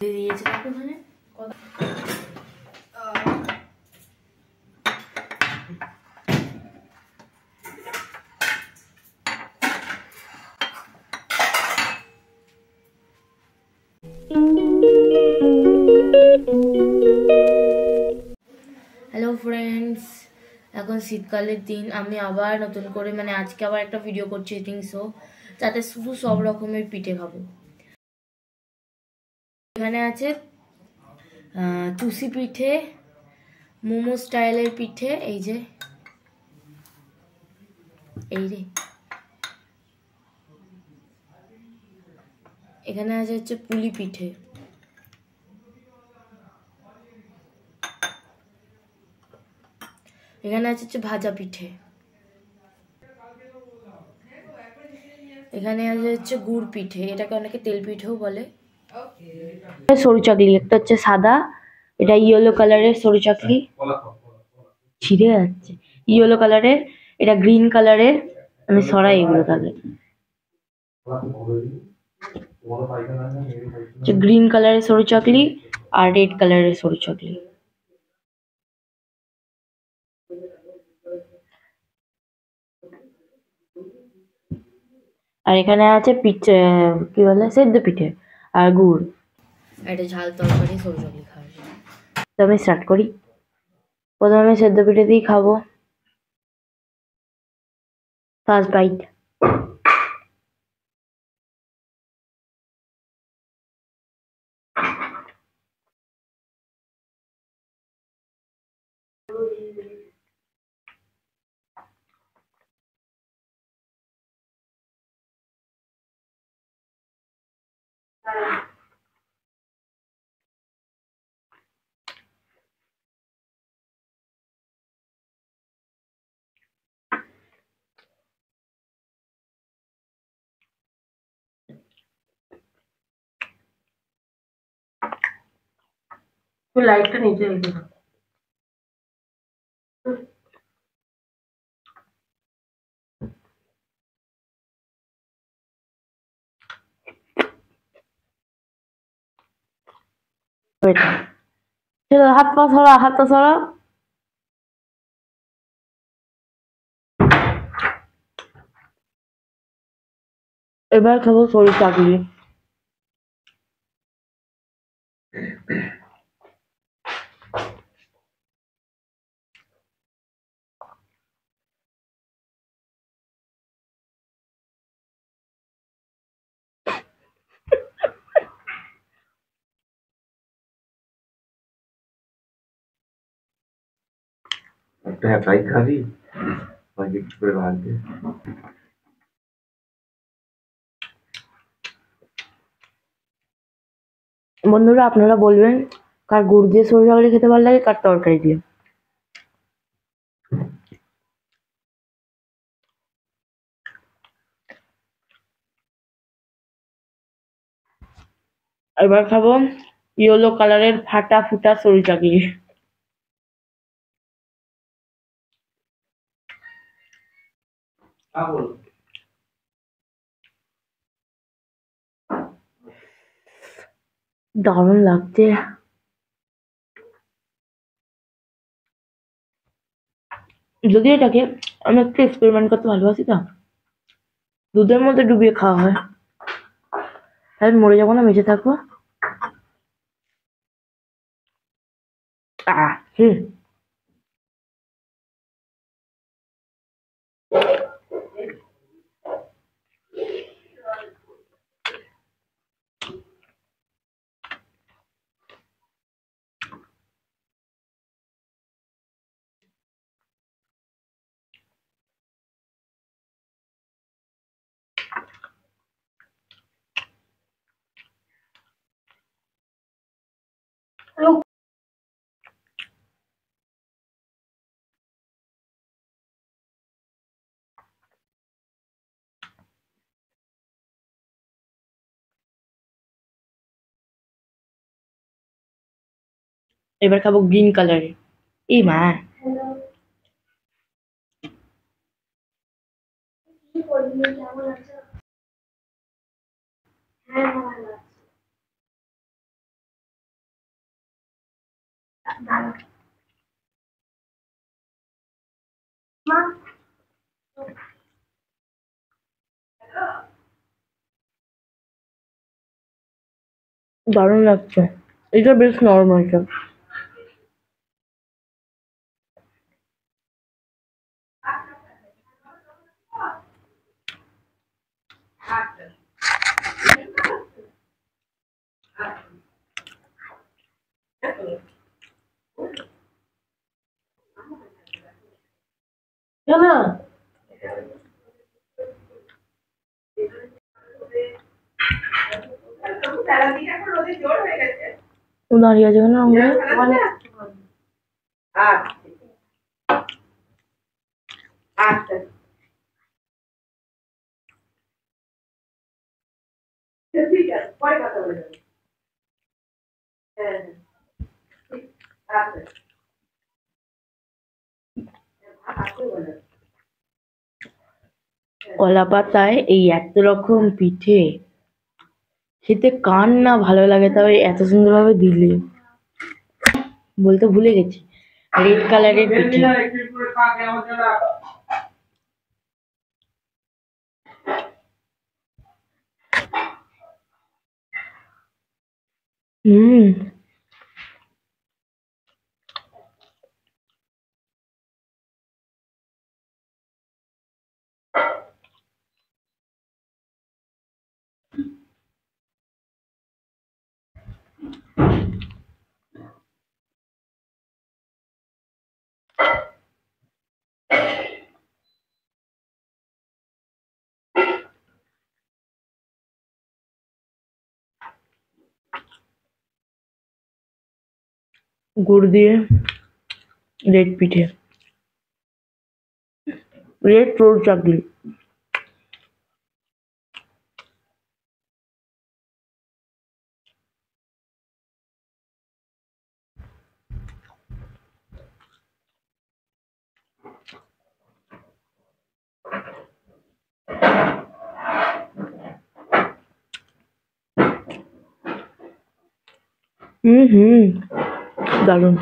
দিয়েছে ওখানে hello friends, এখন শীতকালের দিন আমি আবার নতুন করে আজকে আবার একটা ভিডিও করছি ইটিং শো, যাতে শুধু সব রকমের পিঠে খাবো। এখানে আছে চুষি পিঠে, মোমো স্টাইলের পিঠে, এই যে এখানে আছে হচ্ছে পুলি পিঠে, এখানে আছে হচ্ছে ভাজা পিঠে, এখানে আছে হচ্ছে গুড় পিঠে, এটাকে অনেকে তেল পিঠেও বলে। সরু চাকলি একটা হচ্ছে সাদা, এটা ইয়েলো কালারের সরু চাকলি, ছিঁড়ে যাচ্ছে, ইয়েলো কালারের, এটা গ্রিন কালারের, আমি সরাই এগুলো তাহলে, গ্রিন কালারের সরু চাকলি আর রেড কালারের সরু চাকলি। আর এখানে আছে পিঠে, কি বলে, সেদ্ধ পিঠে আর গুড়, একটা ঝাল তরকারি, সরু চাকলি খাওয়া যায়। তো আমি স্টার্ট করি। প্রথমে আমি সেদ্ধ পিঠে দিয়ে খাবো, ফার্স্ট বাইট। লাইটটা নিচে রেখে দাও। হাত পা ছড়া, হাত পা ছড়া। এবার খাবো সরু চাকলি। একটা একাই খাবি, প্যাকেট করে ভাজবে। বন্ধুরা, আপনারা বলবেন কার গুড় দিয়ে সরু চাকলি খেতে ভালো লাগে, কার তরকারি দিয়ে। এবার খাবো ইয়েলো কালারের ফাটা ফুটা সরু চাকলি। দারুণ লাগছে। যদি এটাকে আমি একটু এক্সপেরিমেন্ট করতে ভালোবাসি, তো দুধের মধ্যে ডুবিয়ে খাওয়া হয়, তাই মরে যাবো না, বেঁচে থাকবো। হুম। এবার খাবো গ্রিন কালারের। এই মা, দারুণ লাগছে। এটা বেশ নরম এটা। না ও দাঁড়িয়ে আছে কেন আমরা? কলা পাতায় এই এত রকম পিঠে খেতে কার না ভালো লাগে, তবে এত সুন্দর ভাবে দিলে। বলতে ভুলে গেছি, রেড কালারের পিঠে। হুম। গুড় দিয়ে রেড পিঠে, রেড রোল চাকলি। হুম, দারুণ।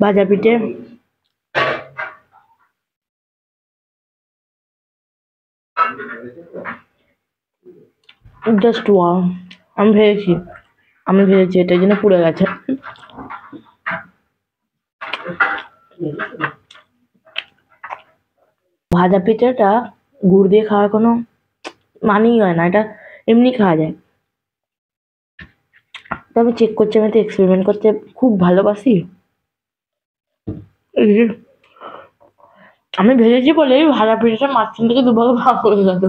ভাজা পিঠে, জাস্ট ওয়াও। আমি ভেবেছি এটার জন্য পুড়ে গেছে। ভাজা পিঠাটা গুড় দিয়ে খাওয়ার কোনো মানেই হয় না, এটা এমনি খাওয়া যায়। তবে চেক করছি, আমি তো এক্সপেরিমেন্ট করতে খুব ভালোবাসি। এই যে, আমি ভেজেছি বলেই ভাজা পিঠাটা মাঝখান থেকে দুভাগে ভাগ হয়ে গেল।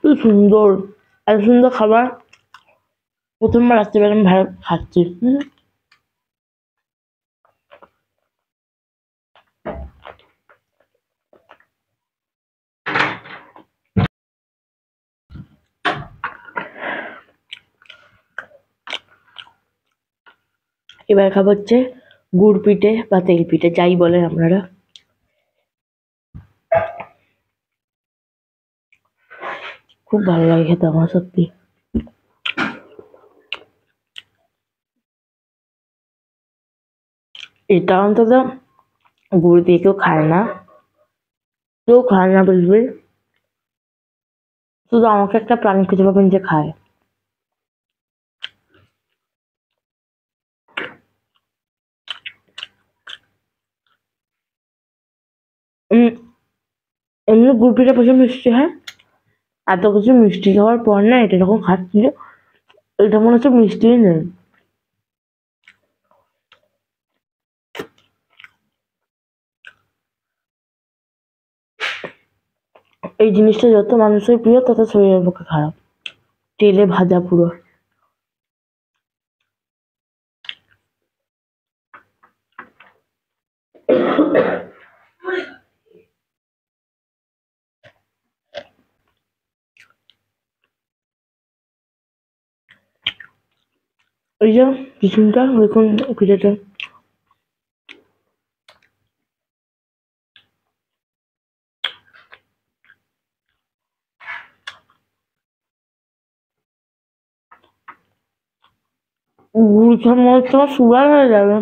কি সুন্দর, এত সুন্দর খাবার প্রথমবার রাত্রিবেলা আমি ভালো খাচ্ছি। এবার খাবো হচ্ছে গুড় পিঠে বা তেল পিঠে, যাই বলেন আপনারা। খুব ভালো লাগে খেতে আমার, সত্যি। এটা অন্তত গুড় দিয়ে কেউ খায় না বুঝবে, শুধু আমাকে একটা প্রাণী খুঁজে পাবেন যে খায়। এমনি গুড় পিঠা প্রচুর মিষ্টি হয়, এত কিছু মিষ্টি খাওয়ার পর না এটা যখন খাচ্ছি, এটা মনে হচ্ছে মিষ্টিই নেই। এই জিনিসটা যত মানুষের প্রিয় তত শরীরের পক্ষে খারাপ, তেলে ভাজা পুরো। এই যে কিচুনটা দেখুন পিঠাটা, গুড় মনে হচ্ছে আমার সুগার হয়ে যাবে।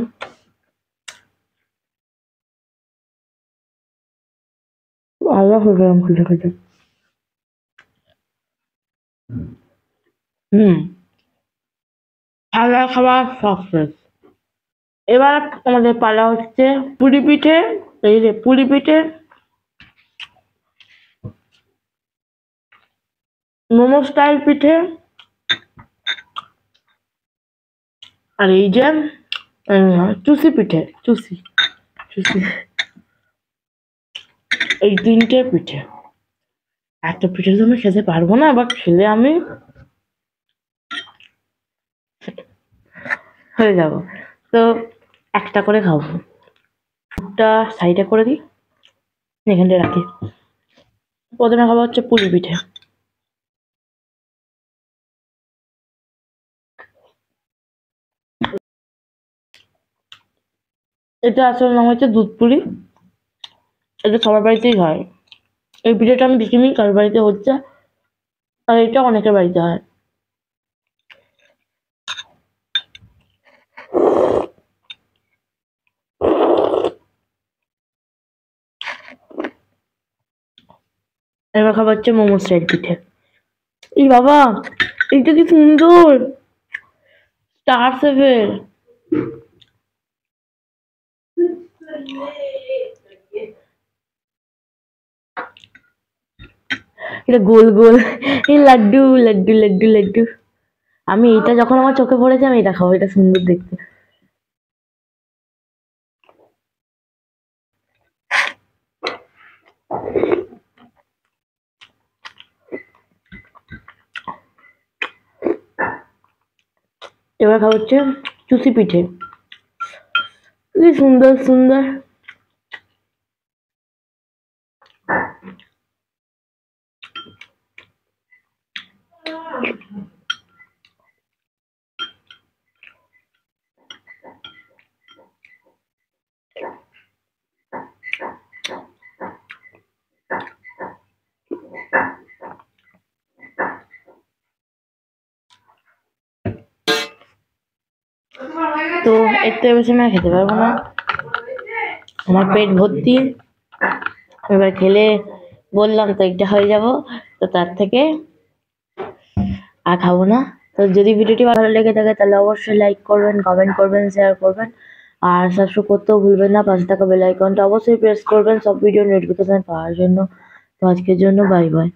আলাদা হয়ে গেলাম খেতে খেতে। খাওয়া খাওয়া সাকসেস। এবার আমাদের পালা হচ্ছে পুরি পিঠে। এই যে পুরি পিঠে, মোমো স্টাইল পিঠে, আর এই যে চুষি পিঠে, চুষি চুষি, এই তিনটে পিঠে। এত পিঠে তো আমি খেতে পারবো না, বাট খেলে আমি হয়ে যাব। তো একটা করে খাবো, একটা সাইডে করে দিই, এখানটা রাখি। প্রথমে খাবো হচ্ছে পুরি পিঠে। এটা আসলে নাম হচ্ছে দুধ পুরি, এটা সবার বাড়িতেই হয়। এই পিঠেটা আমি দেখিনি কারোর বাড়িতে হচ্ছে, আর এটা অনেকের বাড়িতে হয়। এবার খাবার হচ্ছে মোমো স্টাইল পিঠে। এই বাবা, এটা কি সুন্দর, স্টার সেভেন। এটা গোল গোল, এই লাড্ডু লাড্ডু লাড্ডু লাড্ডু। আমি এটা যখন আমার চোখে পড়েছে আমি এটা খাবো, এটা সুন্দর দেখতে। এবার খাবো হচ্ছে চুষি পিঠে, কি সুন্দর সুন্দর। তো এর থেকে বেশি আমি খেতে পারবো না, আমার পেট ভর্তি। এবার খেলে বললাম তো এটা হয়ে যাব, তো তার থেকে আর খাবো না। তো যদি ভিডিওটি ভালো লেগে থাকে তাহলে অবশ্যই লাইক করবেন, কমেন্ট করবেন, শেয়ার করবেন, আর সাবস্ক্রাইব করতেও ভুলবেন না। পাশে থাকা বেল আইকনটা অবশ্যই প্রেস করবেন সব ভিডিও নোটিফিকেশন পাওয়ার জন্য। তো আজকের জন্য বাই বাই।